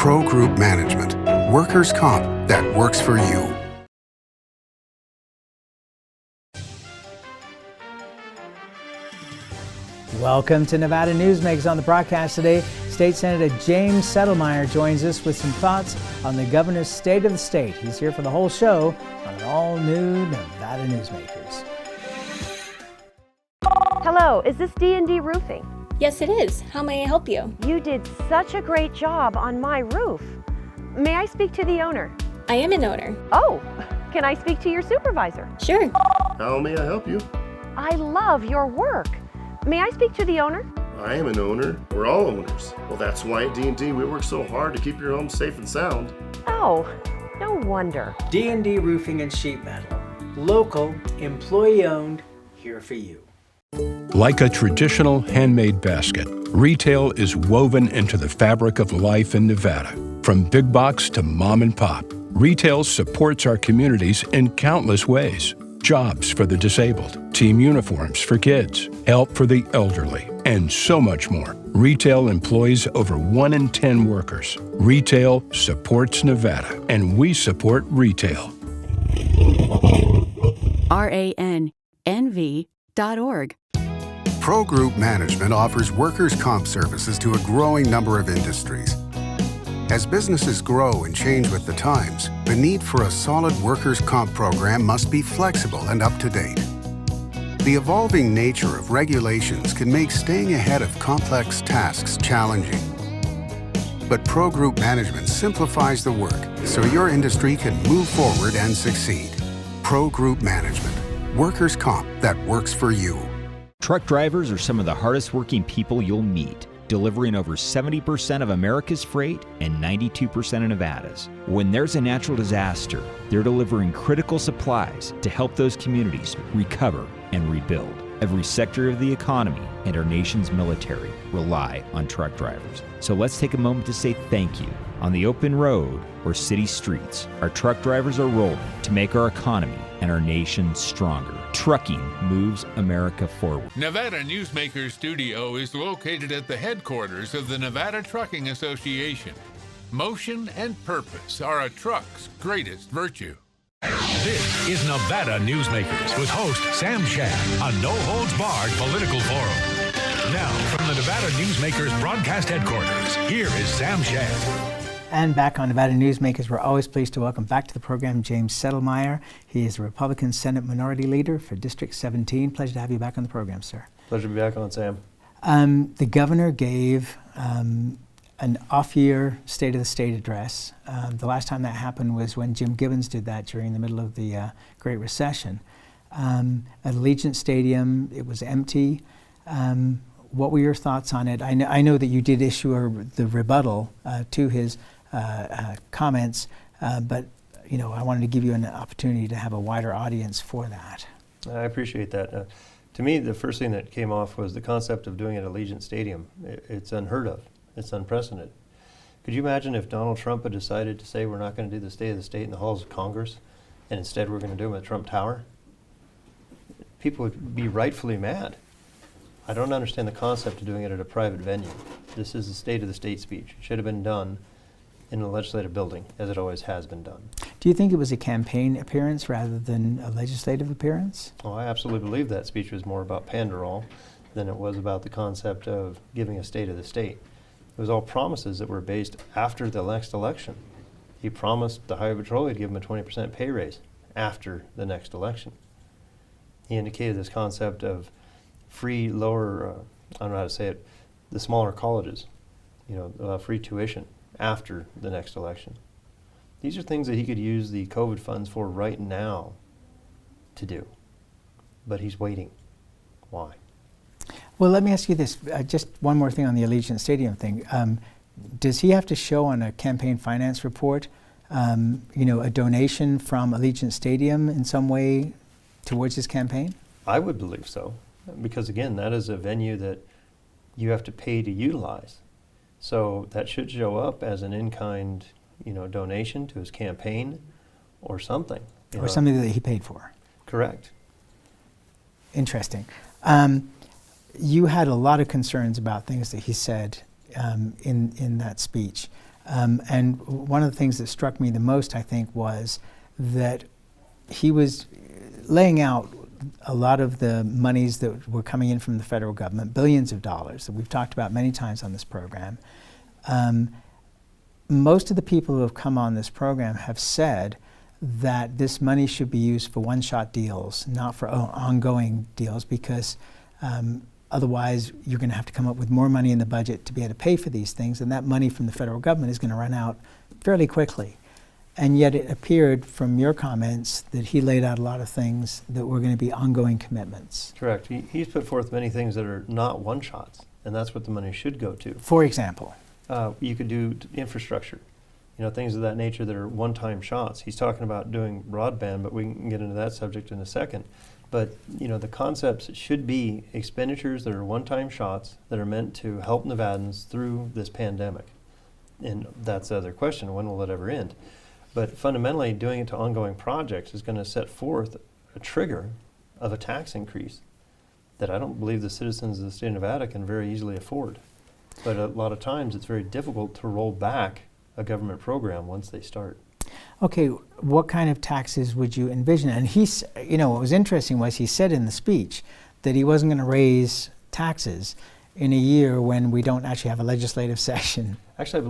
Pro Group Management. Workers' comp that works for you. Welcome to Nevada Newsmakers. On the broadcast today, State Senator James Settlemeyer joins us with some thoughts on the governor's State of the State. He's here for the whole show on an all-new Nevada Newsmakers. Hello, is this D&D Roofing? Yes, it is. How may I help you? You did such a great job on my roof. May I speak to the owner? I am an owner. Oh, can I speak to your supervisor? Sure. How may I help you? I love your work. May I speak to the owner? I am an owner. We're all owners. Well, that's why at D&D we work so hard to keep your home safe and sound. Oh, no wonder. D&D Roofing and Sheet Metal. Local, employee-owned, here for you. Like a traditional handmade basket, retail is woven into the fabric of life in Nevada. From big box to mom and pop, retail supports our communities in countless ways. Jobs for the disabled, team uniforms for kids, help for the elderly, and so much more. Retail employs over 1 in 10 workers. Retail supports Nevada, and we support retail. RANNV.org. Pro Group Management offers workers' comp services to a growing number of industries. As businesses grow and change with the times, the need for a solid workers' comp program must be flexible and up to date. The evolving nature of regulations can make staying ahead of complex tasks challenging. But Pro Group Management simplifies the work so your industry can move forward and succeed. Pro Group Management. Workers' comp that works for you. Truck drivers are some of the hardest working people you'll meet, delivering over 70% of America's freight and 92% of Nevada's. When there's a natural disaster, they're delivering critical supplies to help those communities recover and rebuild. Every sector of the economy and our nation's military rely on truck drivers. So let's take a moment to say thank you. On the open road or city streets, our truck drivers are rolling to make our economy and our nation stronger. Trucking moves America forward. Nevada Newsmakers Studio is located at the headquarters of the Nevada Trucking Association. Motion and purpose are a truck's greatest virtue. This is Nevada Newsmakers with host Sam Shad, a no-holds-barred political forum. Now, from the Nevada Newsmakers broadcast headquarters, here is Sam Shad. And back on Nevada Newsmakers, we're always pleased to welcome back to the program James Settlemeyer. He is a Republican Senate Minority Leader for District 17. Pleasure to have you back on the program, sir. Pleasure to be back on, Sam. The governor gave an off-year State of the State address. The last time that happened was when Jim Gibbons did that during the middle of the Great Recession. At Allegiant Stadium, it was empty. What were your thoughts on it? I know that you did issue the rebuttal to his comments, but you know, I wanted to give you an opportunity to have a wider audience for that. I appreciate that. To me, the first thing that came off was the concept of doing it at Allegiant Stadium. It's unheard of. It's unprecedented. Could you imagine if Donald Trump had decided to say we're not going to do the State of the State in the halls of Congress, and instead we're going to do them at Trump Tower? People would be rightfully mad. I don't understand the concept of doing it at a private venue. This is the State of the State speech. It should have been done in a legislative building, as it always has been done. Do you think it was a campaign appearance rather than a legislative appearance? Oh, I absolutely believe that speech was more about panderol than it was about the concept of giving a State of the State. It was all promises that were based after the next election. He promised the Highway Patrol he'd give him a 20% pay raise after the next election. He indicated this concept of free lower, I don't know how to say it, the smaller colleges, free tuition after the next election. These are things that he could use the COVID funds for right now to do, but he's waiting. Why? Well, let me ask you this, just one more thing on the Allegiant Stadium thing. Does he have to show on a campaign finance report, a donation from Allegiant Stadium in some way towards his campaign? I would believe so, because again, that is a venue that you have to pay to utilize. So that should show up as an in-kind, donation to his campaign or something. Or something that he paid for. Correct. Interesting. You had a lot of concerns about things that he said in that speech. And one of the things that struck me the most, I think, was that he was laying out a lot of the monies that were coming in from the federal government, billions of dollars that we've talked about many times on this program. Most of the people who have come on this program have said that this money should be used for one-shot deals, not for ongoing deals, because otherwise you're going to have to come up with more money in the budget to be able to pay for these things, and that money from the federal government is going to run out fairly quickly. And yet it appeared from your comments that he laid out a lot of things that were going to be ongoing commitments. Correct. He's put forth many things that are not one-shots, and that's what the money should go to. For example? You could do infrastructure, things of that nature that are one-time shots. He's talking about doing broadband, but we can get into that subject in a second. But, the concepts should be expenditures that are one-time shots that are meant to help Nevadans through this pandemic. And that's the other question, when will it ever end? But fundamentally, doing it to ongoing projects is going to set forth a trigger of a tax increase that I don't believe the citizens of the state of Nevada can very easily afford. But a lot of times it's very difficult to roll back a government program once they start. Okay, what kind of taxes would you envision? And he's, what was interesting was he said in the speech that he wasn't going to raise taxes in a year when we don't actually have a legislative session. Actually,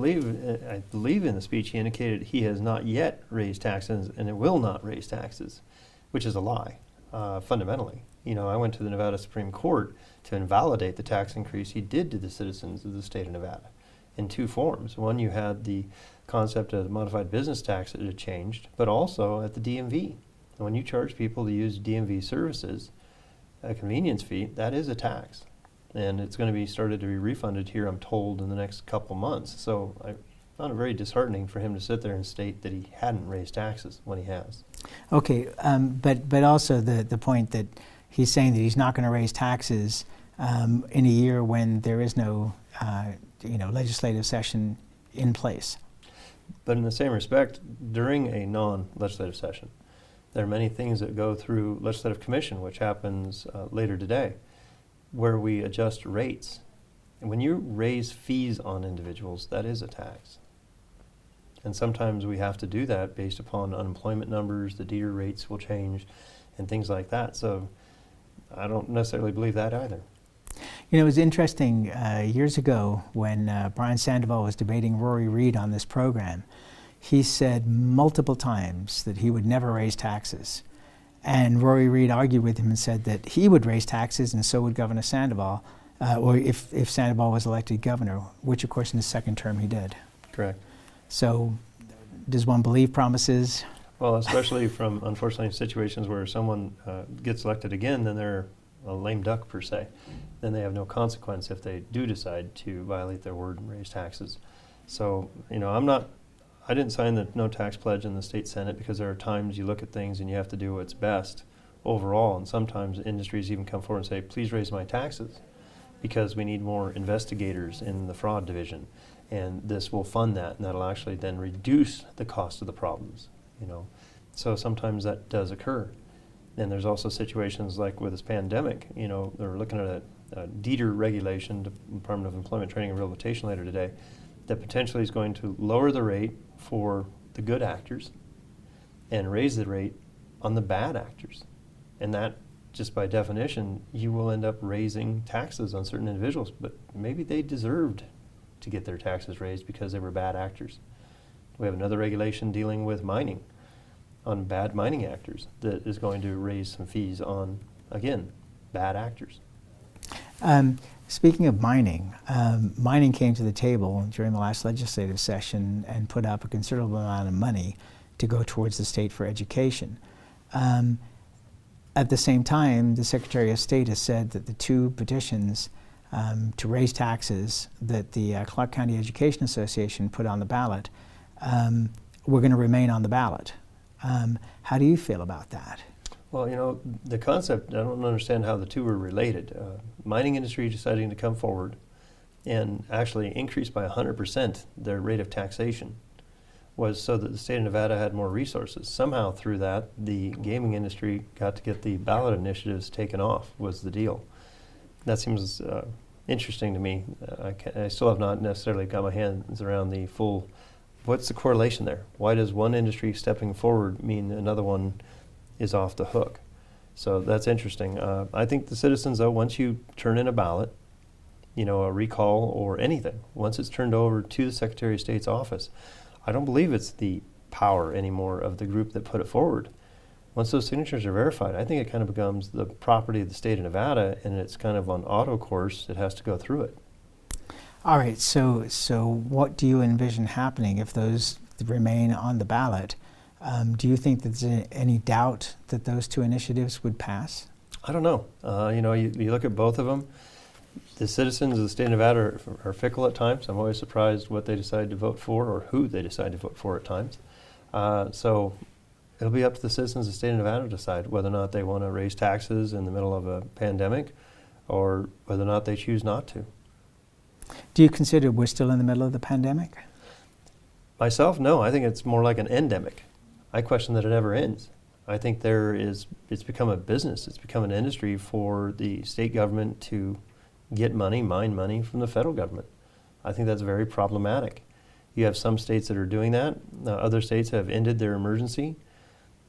I believe in the speech he indicated he has not yet raised taxes and it will not raise taxes, which is a lie, fundamentally. I went to the Nevada Supreme Court to invalidate the tax increase he did to the citizens of the state of Nevada in two forms. One, you had the concept of the modified business tax that had changed, but also at the DMV. And when you charge people to use DMV services, a convenience fee, that is a tax. And it's going to be started to be refunded here, I'm told, in the next couple months. So I found it very disheartening for him to sit there and state that he hadn't raised taxes when he has. Okay, but also the point that he's saying that he's not going to raise taxes in a year when there is no legislative session in place. But in the same respect, during a non-legislative session, there are many things that go through legislative commission, which happens later today, where we adjust rates. And when you raise fees on individuals, that is a tax. And sometimes we have to do that based upon unemployment numbers, the DEER rates will change, and things like that. So I don't necessarily believe that either. It was interesting years ago when Brian Sandoval was debating Rory Reid on this program. He said multiple times that he would never raise taxes. And Rory Reid argued with him and said that he would raise taxes and so would Governor Sandoval, or if Sandoval was elected governor, which of course in his second term he did. Correct. So does one believe promises? Well, especially from, unfortunately, situations where someone gets elected again, then they're a lame duck per se. Then they have no consequence if they do decide to violate their word and raise taxes. So, I didn't sign the no tax pledge in the state Senate because there are times you look at things and you have to do what's best overall, and sometimes industries even come forward and say, please raise my taxes because we need more investigators in the fraud division, and this will fund that, and that'll actually then reduce the cost of the problems. So sometimes that does occur. And there's also situations like with this pandemic, they're looking at a DEER regulation, Department of Employment Training and Rehabilitation later today, that potentially is going to lower the rate for the good actors and raise the rate on the bad actors. And that, just by definition, you will end up raising taxes on certain individuals, but maybe they deserved to get their taxes raised because they were bad actors. We have another regulation dealing with mining, on bad mining actors, that is going to raise some fees on, again, bad actors. Speaking of mining, mining came to the table during the last legislative session and put up a considerable amount of money to go towards the state for education. At the same time, the Secretary of State has said that the two petitions to raise taxes that the Clark County Education Association put on the ballot were going to remain on the ballot. How do you feel about that? Well, the concept, I don't understand how the two are related. Mining industry deciding to come forward and actually increase by 100% their rate of taxation was so that the state of Nevada had more resources. Somehow through that, the gaming industry got to get the ballot initiatives taken off, was the deal. That seems interesting to me. I still have not necessarily got my hands around the full, what's the correlation there? Why does one industry stepping forward mean another one is off the hook? So that's interesting. I think the citizens, though, once you turn in a ballot, a recall or anything, once it's turned over to the Secretary of State's office, I don't believe it's the power anymore of the group that put it forward. Once those signatures are verified, I think it kind of becomes the property of the state of Nevada, and it's kind of on auto course. It has to go through it. All right, so what do you envision happening if those remain on the ballot? Do you think that there's any doubt that those two initiatives would pass? I don't know. You look at both of them. The citizens of the state of Nevada are fickle at times. I'm always surprised what they decide to vote for or who they decide to vote for at times. So it'll be up to the citizens of the state of Nevada to decide whether or not they want to raise taxes in the middle of a pandemic or whether or not they choose not to. Do you consider we're still in the middle of the pandemic? Myself, no. I think it's more like an endemic. I question that it ever ends. I think it's become a business. It's become an industry for the state government to get money, mine money from the federal government. I think that's very problematic. You have some states that are doing that. Other states have ended their emergency.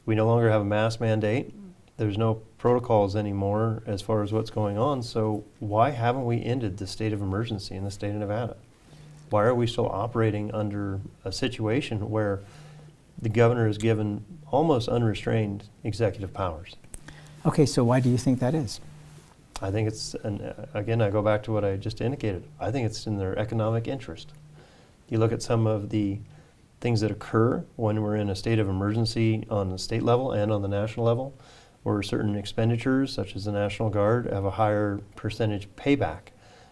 We no longer have a mask mandate. There's no protocols anymore as far as what's going on. So why haven't we ended the state of emergency in the state of Nevada? Why are we still operating under a situation where the governor is given almost unrestrained executive powers? Okay, so why do you think that is? I think it's, again, I go back to what I just indicated. I think it's in their economic interest. You look at some of the things that occur when we're in a state of emergency on the state level and on the national level, where certain expenditures, such as the National Guard, have a higher percentage payback,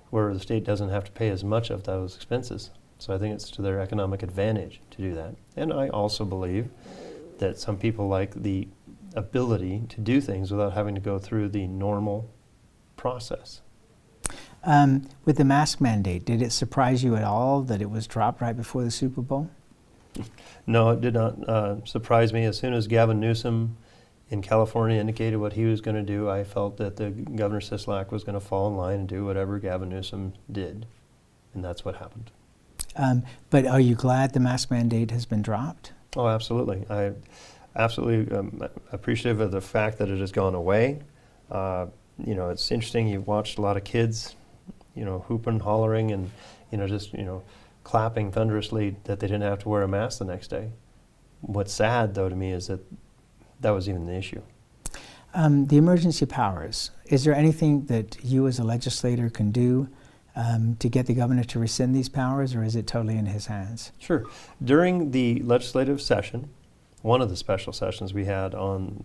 where the state doesn't have to pay as much of those expenses. So I think it's to their economic advantage to do that. And I also believe that some people like the ability to do things without having to go through the normal process. With the mask mandate, did it surprise you at all that it was dropped right before the Super Bowl? No, it did not surprise me. As soon as Gavin Newsom in California indicated what he was going to do, I felt that the Governor Sisolak was going to fall in line and do whatever Gavin Newsom did. And that's what happened. But are you glad the mask mandate has been dropped? Oh, absolutely. I absolutely appreciative of the fact that it has gone away. It's interesting. You've watched a lot of kids, hooping, hollering, and, just clapping thunderously that they didn't have to wear a mask the next day. What's sad, though, to me is that was even the issue. The emergency powers, is there anything that you as a legislator can do to get the governor to rescind these powers, or is it totally in his hands? Sure. During the legislative session, one of the special sessions we had on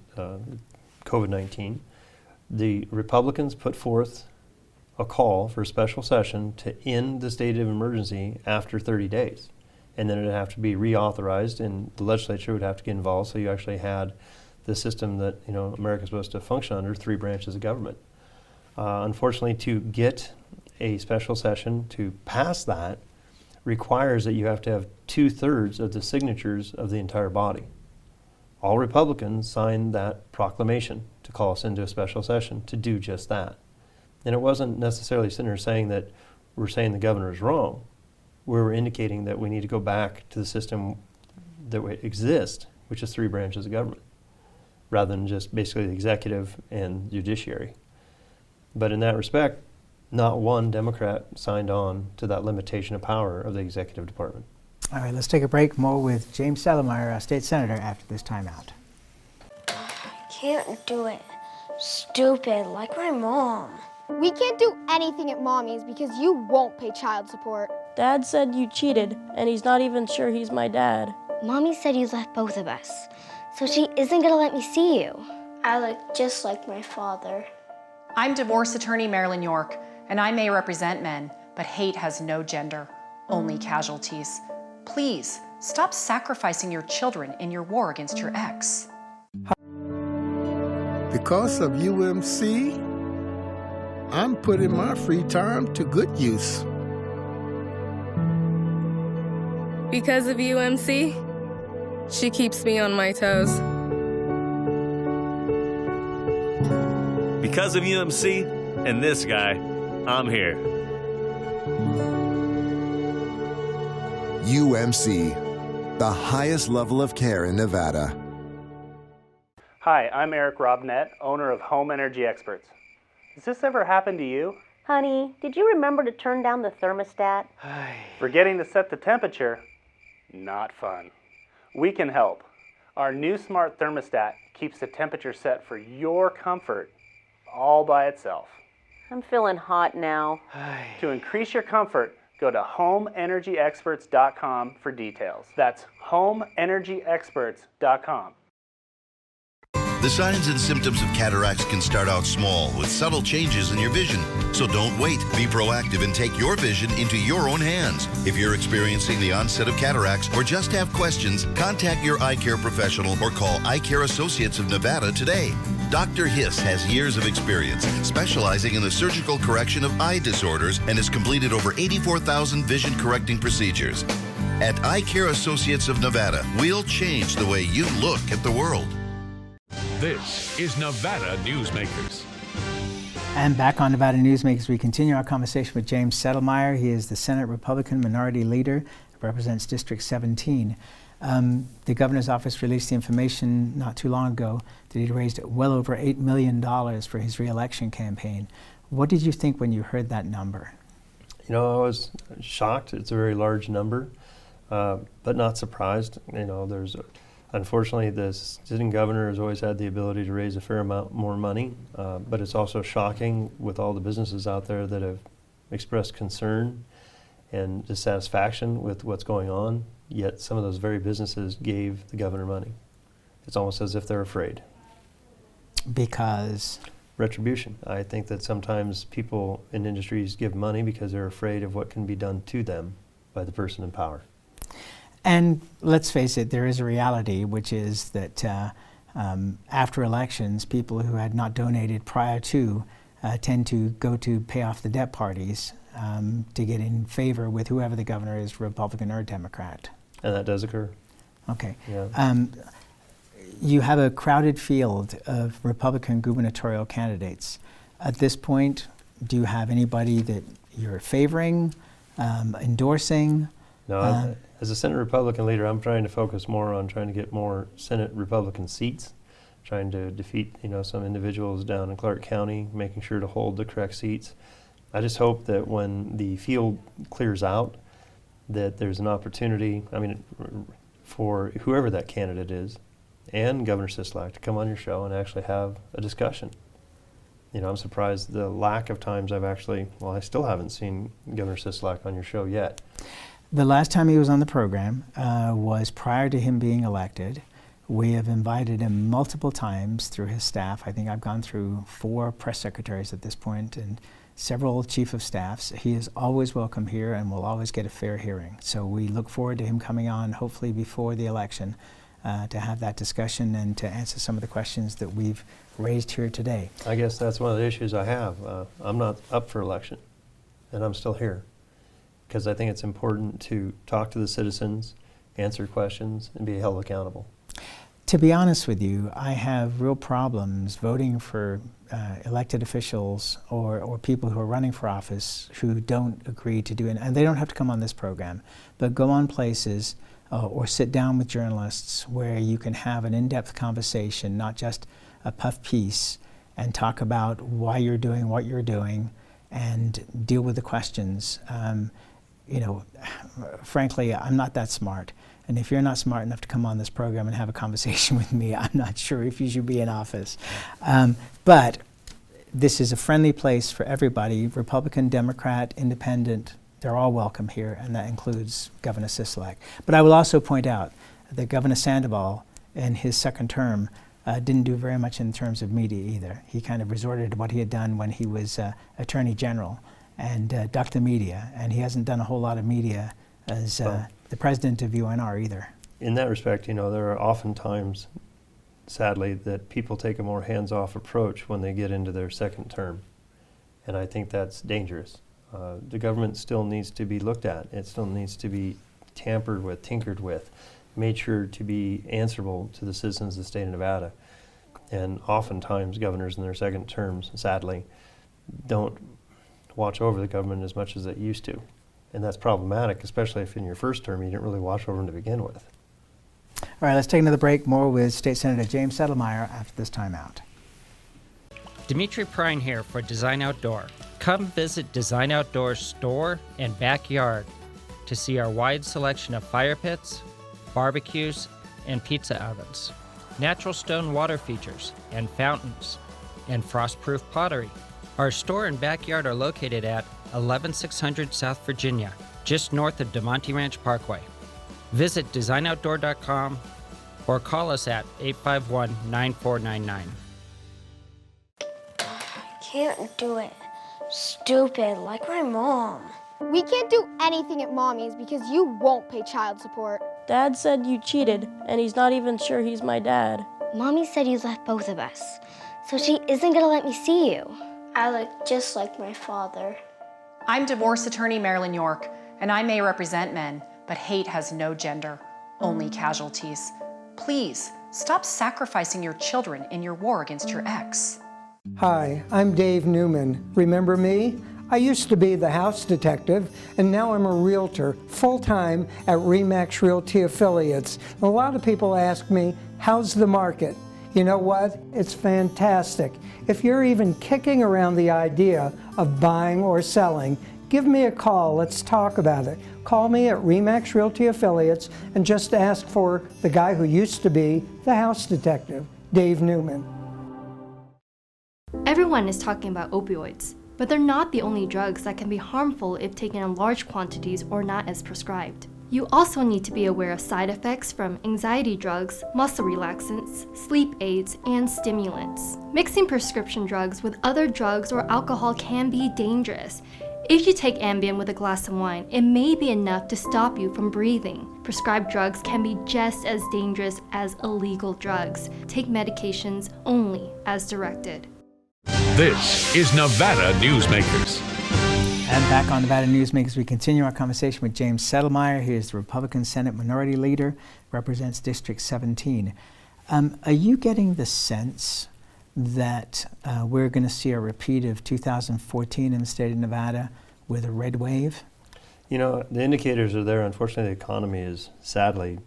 COVID-19, the Republicans put forth a call for a special session to end the state of emergency after 30 days. And then it would have to be reauthorized, and the legislature would have to get involved, so you actually had the system that America's supposed to function under, 3 branches of government. Unfortunately, to get a special session to pass that requires that you have to have 2/3 of the signatures of the entire body. All Republicans signed that proclamation to call us into a special session to do just that. And it wasn't necessarily sitting there saying that we're saying the governor is wrong. We were indicating that we need to go back to the system that exists, which is 3 branches of government, rather than just basically the executive and judiciary. But in that respect, not one Democrat signed on to that limitation of power of the executive department. All right, let's take a break. More with James Settlemeyer, our state senator, after this timeout. Can't do it. Stupid, like my mom. We can't do anything at Mommy's because you won't pay child support. Dad said you cheated, and he's not even sure he's my dad. Mommy said you left both of us, so she isn't gonna let me see you. I look just like my father. I'm divorce attorney Marilyn York, and I may represent men, but hate has no gender, only casualties. Please, stop sacrificing your children in your war against your ex. Because of UMC, I'm putting my free time to good use. Because of UMC, she keeps me on my toes. Because of UMC and this guy, I'm here. UMC, the highest level of care in Nevada. Hi, I'm Eric Robnett, owner of Home Energy Experts. Has this ever happened to you? Honey, did you remember to turn down the thermostat? Forgetting to set the temperature? Not fun. We can help. Our new smart thermostat keeps the temperature set for your comfort all by itself. I'm feeling hot now. To increase your comfort, go to homeenergyexperts.com for details. That's homeenergyexperts.com. The signs and symptoms of cataracts can start out small with subtle changes in your vision. So don't wait. Be proactive and take your vision into your own hands. If you're experiencing the onset of cataracts or just have questions, contact your eye care professional or call Eye Care Associates of Nevada today. Dr. Hiss has years of experience specializing in the surgical correction of eye disorders and has completed over 84,000 vision correcting procedures. At Eye Care Associates of Nevada, we'll change the way you look at the world. This is Nevada Newsmakers. And back on Nevada Newsmakers, we continue our conversation with James Settlemeyer. He is the Senate Republican Minority Leader, represents District 17. The governor's office released the information not too long ago that he'd raised well over $8 million for his re-election campaign. What did you think when you heard that number? You know, I was shocked. It's a very large number, but not surprised. You know, unfortunately, the sitting governor has always had the ability to raise a fair amount more money, but it's also shocking with all the businesses out there that have expressed concern and dissatisfaction with what's going on, yet some of those very businesses gave the governor money. It's almost as if they're afraid. Because? Retribution. I think that sometimes people in industries give money because they're afraid of what can be done to them by the person in power. And let's face it, there is a reality, which is that after elections, people who had not donated prior to tend to go to pay off the debt parties to get in favor with whoever the governor is, Republican or Democrat. And that does occur. Okay. Yeah. You have a crowded field of Republican gubernatorial candidates. At this point, do you have anybody that you're favoring, endorsing? No, as a Senate Republican leader, I'm trying to focus more on trying to get more Senate Republican seats, trying to defeat, some individuals down in Clark County, making sure to hold the correct seats. I just hope that when the field clears out, that there's an opportunity, for whoever that candidate is, and Governor Sisolak to come on your show and actually have a discussion. I'm surprised the lack of times I still haven't seen Governor Sisolak on your show yet. The last time he was on the program was prior to him being elected. We have invited him multiple times through his staff. I think I've gone through 4 press secretaries at this point and several chief of staffs. He is always welcome here and will always get a fair hearing. So we look forward to him coming on, hopefully before the election, to have that discussion and to answer some of the questions that we've raised here today. I guess that's one of the issues I have. I'm not up for election, and I'm still here, because I think it's important to talk to the citizens, answer questions, and be held accountable. To be honest with you, I have real problems voting for elected officials or people who are running for office who don't agree to do it. And they don't have to come on this program, but go on places or sit down with journalists where you can have an in-depth conversation, not just a puff piece, and talk about why you're doing what you're doing and deal with the questions. Frankly, I'm not that smart. And if you're not smart enough to come on this program and have a conversation with me, I'm not sure if you should be in office. But this is a friendly place for everybody, Republican, Democrat, Independent. They're all welcome here, and that includes Governor Sisolak. But I will also point out that Governor Sandoval, in his second term, didn't do very much in terms of media either. He kind of resorted to what he had done when he was Attorney General and ducked the media, and he hasn't done a whole lot of media as the president of UNR either. In that respect, there are often times, sadly, that people take a more hands-off approach when they get into their second term, and I think that's dangerous. The government still needs to be looked at. It still needs to be tampered with, tinkered with, made sure to be answerable to the citizens of the state of Nevada. And oftentimes governors in their second terms, sadly, don't watch over the government as much as they used to. And that's problematic, especially if in your first term you didn't really watch over them to begin with. All right, let's take another break. More with State Senator James Settlemeyer after this time out. Dimitri Prine here for Design Outdoor. Come visit Design Outdoor's store and backyard to see our wide selection of fire pits, barbecues, and pizza ovens, natural stone water features and fountains, and frost-proof pottery. Our store and backyard are located at 11600 South Virginia, just north of DeMonte Ranch Parkway. Visit designoutdoor.com or call us at 851-9499. Can't do it. Stupid, like my mom. We can't do anything at Mommy's because you won't pay child support. Dad said you cheated, and he's not even sure he's my dad. Mommy said you left both of us, so she isn't gonna let me see you. I look just like my father. I'm divorce attorney Marilyn York, and I may represent men, but hate has no gender, only casualties. Please, stop sacrificing your children in your war against your ex. Hi, I'm Dave Newman. Remember me? I used to be the house detective, and now I'm a realtor, full-time at RE/MAX Realty Affiliates. A lot of people ask me, how's the market? You know what? It's fantastic. If you're even kicking around the idea of buying or selling, give me a call. Let's talk about it. Call me at RE/MAX Realty Affiliates and just ask for the guy who used to be the house detective, Dave Newman. Everyone is talking about opioids, but they're not the only drugs that can be harmful if taken in large quantities or not as prescribed. You also need to be aware of side effects from anxiety drugs, muscle relaxants, sleep aids, and stimulants. Mixing prescription drugs with other drugs or alcohol can be dangerous. If you take Ambien with a glass of wine, it may be enough to stop you from breathing. Prescribed drugs can be just as dangerous as illegal drugs. Take medications only as directed. This is Nevada Newsmakers. And back on Nevada Newsmakers, we continue our conversation with James Settlemeyer. He is the Republican Senate Minority Leader, represents District 17. Are you getting the sense that we're going to see a repeat of 2014 in the state of Nevada with a red wave? You know, the indicators are there. Unfortunately, the economy is sadly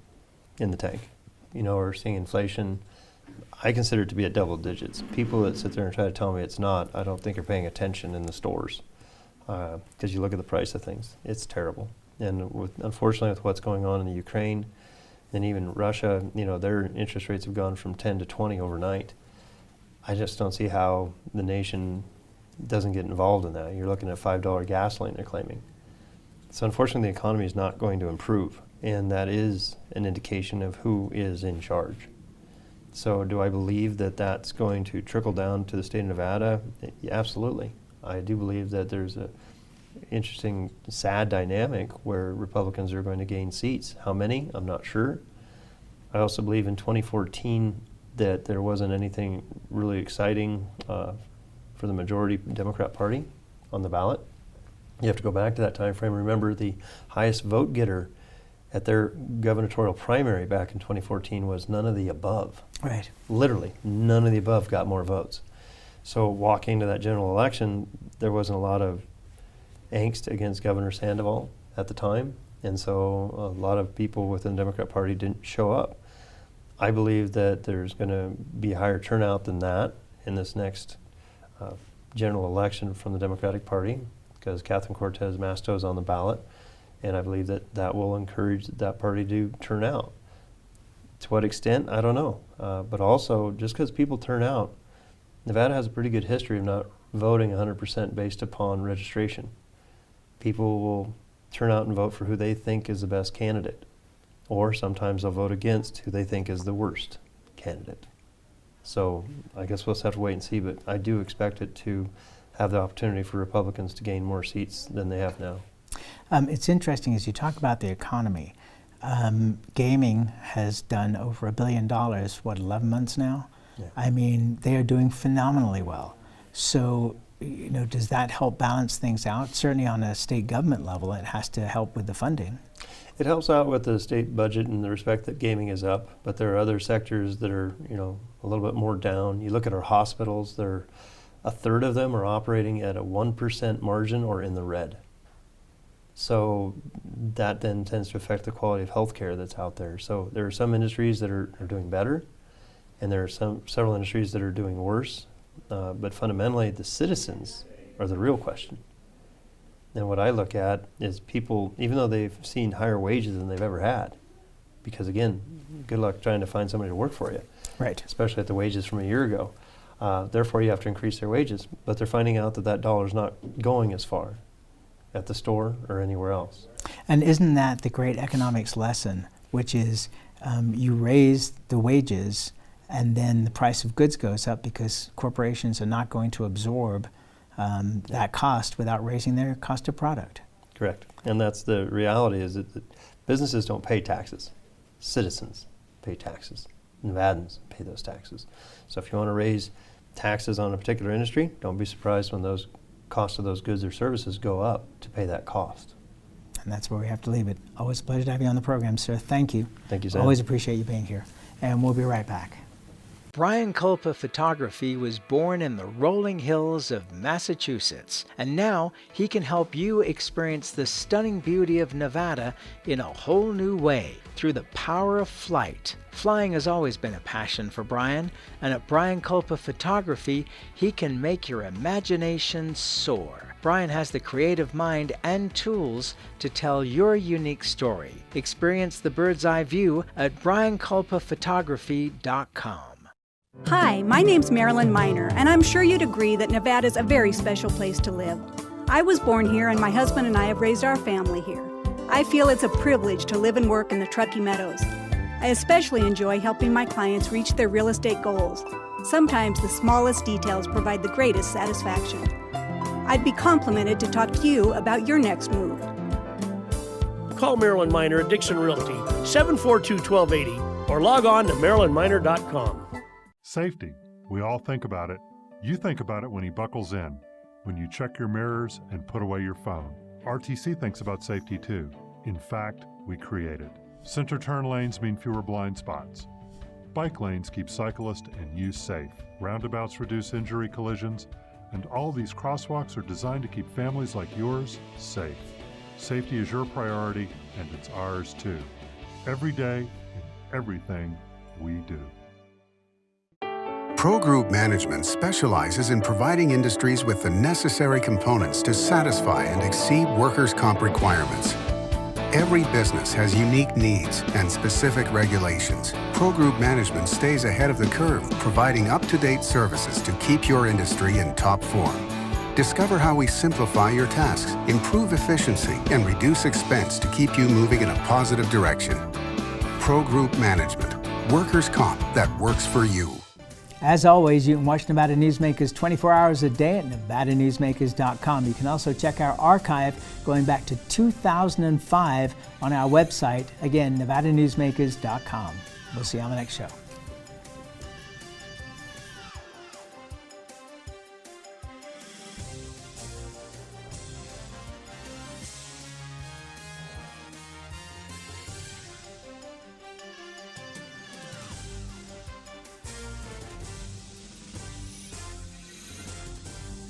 in the tank. You know, we're seeing inflation. I consider it to be at double digits. People that sit there and try to tell me it's not, I don't think are paying attention in the stores. Because you look at the price of things, it's terrible. And unfortunately, with what's going on in the Ukraine and even Russia, you know, their interest rates have gone from 10 to 20 overnight. I just don't see how the nation doesn't get involved in that. You're looking at $5 gasoline, they're claiming. So unfortunately, the economy is not going to improve, and that is an indication of who is in charge. So do I believe that that's going to trickle down to the state of Nevada? Yeah, absolutely. I do believe that there's a interesting, sad dynamic where Republicans are going to gain seats. How many? I'm not sure. I also believe in 2014 that there wasn't anything really exciting for the majority Democrat Party on the ballot. You have to go back to that time frame. Remember, the highest vote getter at their gubernatorial primary back in 2014 was none of the above. Right. Literally, none of the above got more votes. So walking into that general election, there wasn't a lot of angst against Governor Sandoval at the time, and so a lot of people within the Democrat Party didn't show up. I believe that there's going to be a higher turnout than that in this next general election from the Democratic Party, because Catherine Cortez Masto is on the ballot, and I believe that that will encourage that party to turn out. To what extent, I don't know. But also, just because people turn out, Nevada has a pretty good history of not voting 100% based upon registration. People will turn out and vote for who they think is the best candidate, or sometimes they'll vote against who they think is the worst candidate. So I guess we'll just have to wait and see, but I do expect it to have the opportunity for Republicans to gain more seats than they have now. It's interesting as you talk about the economy. Gaming has done over $1 billion, what, 11 months now? Yeah. I mean, they are doing phenomenally well. So, you know, does that help balance things out? Certainly on a state government level, it has to help with the funding. It helps out with the state budget in the respect that gaming is up, but there are other sectors that are, you know, a little bit more down. You look at our hospitals, a third of them are operating at a 1% margin or in the red. So that then tends to affect the quality of health care that's out there. So there are some industries that are doing better, and there are several industries that are doing worse. But fundamentally, the citizens are the real question. And what I look at is people, even though they've seen higher wages than they've ever had, because again, good luck trying to find somebody to work for you. Right. Especially at the wages from a year ago. Therefore, you have to increase their wages. But they're finding out that that dollar's not going as far at the store or anywhere else. And isn't that the great economics lesson, which is you raise the wages and then the price of goods goes up because corporations are not going to absorb that cost without raising their cost of product. Correct. And that's the reality, is that businesses don't pay taxes. Citizens pay taxes. Nevadans pay those taxes. So if you want to raise taxes on a particular industry, don't be surprised when those costs of those goods or services go up to pay that cost. And that's where we have to leave it. Always a pleasure to have you on the program, sir. Thank you. Thank you, Sam. Always appreciate you being here. And we'll be right back. Brian Culpa Photography was born in the rolling hills of Massachusetts, and now he can help you experience the stunning beauty of Nevada in a whole new way through the power of flight. Flying has always been a passion for Brian, and at Brian Culpa Photography, he can make your imagination soar. Brian has the creative mind and tools to tell your unique story. Experience the bird's eye view at brianculpaphotography.com. Hi, my name's Marilyn Miner, and I'm sure you'd agree that Nevada's a very special place to live. I was born here, and my husband and I have raised our family here. I feel it's a privilege to live and work in the Truckee Meadows. I especially enjoy helping my clients reach their real estate goals. Sometimes the smallest details provide the greatest satisfaction. I'd be complimented to talk to you about your next move. Call Marilyn Miner at Dixon Realty, 742-1280, or log on to marilynminer.com. Safety. We all think about it. You think about it when he buckles in, when you check your mirrors and put away your phone. RTC thinks about safety too. In fact, we create it. Center turn lanes mean fewer blind spots. Bike lanes keep cyclists and you safe. Roundabouts reduce injury collisions, and all these crosswalks are designed to keep families like yours safe. Safety is your priority, and it's ours too. Every day, in everything we do. Pro Group Management specializes in providing industries with the necessary components to satisfy and exceed workers' comp requirements. Every business has unique needs and specific regulations. Pro Group Management stays ahead of the curve, providing up-to-date services to keep your industry in top form. Discover how we simplify your tasks, improve efficiency, and reduce expense to keep you moving in a positive direction. Pro Group Management. Workers' comp that works for you. As always, you can watch Nevada Newsmakers 24 hours a day at nevadanewsmakers.com. You can also check our archive going back to 2005 on our website. Again, nevadanewsmakers.com. We'll see you on the next show.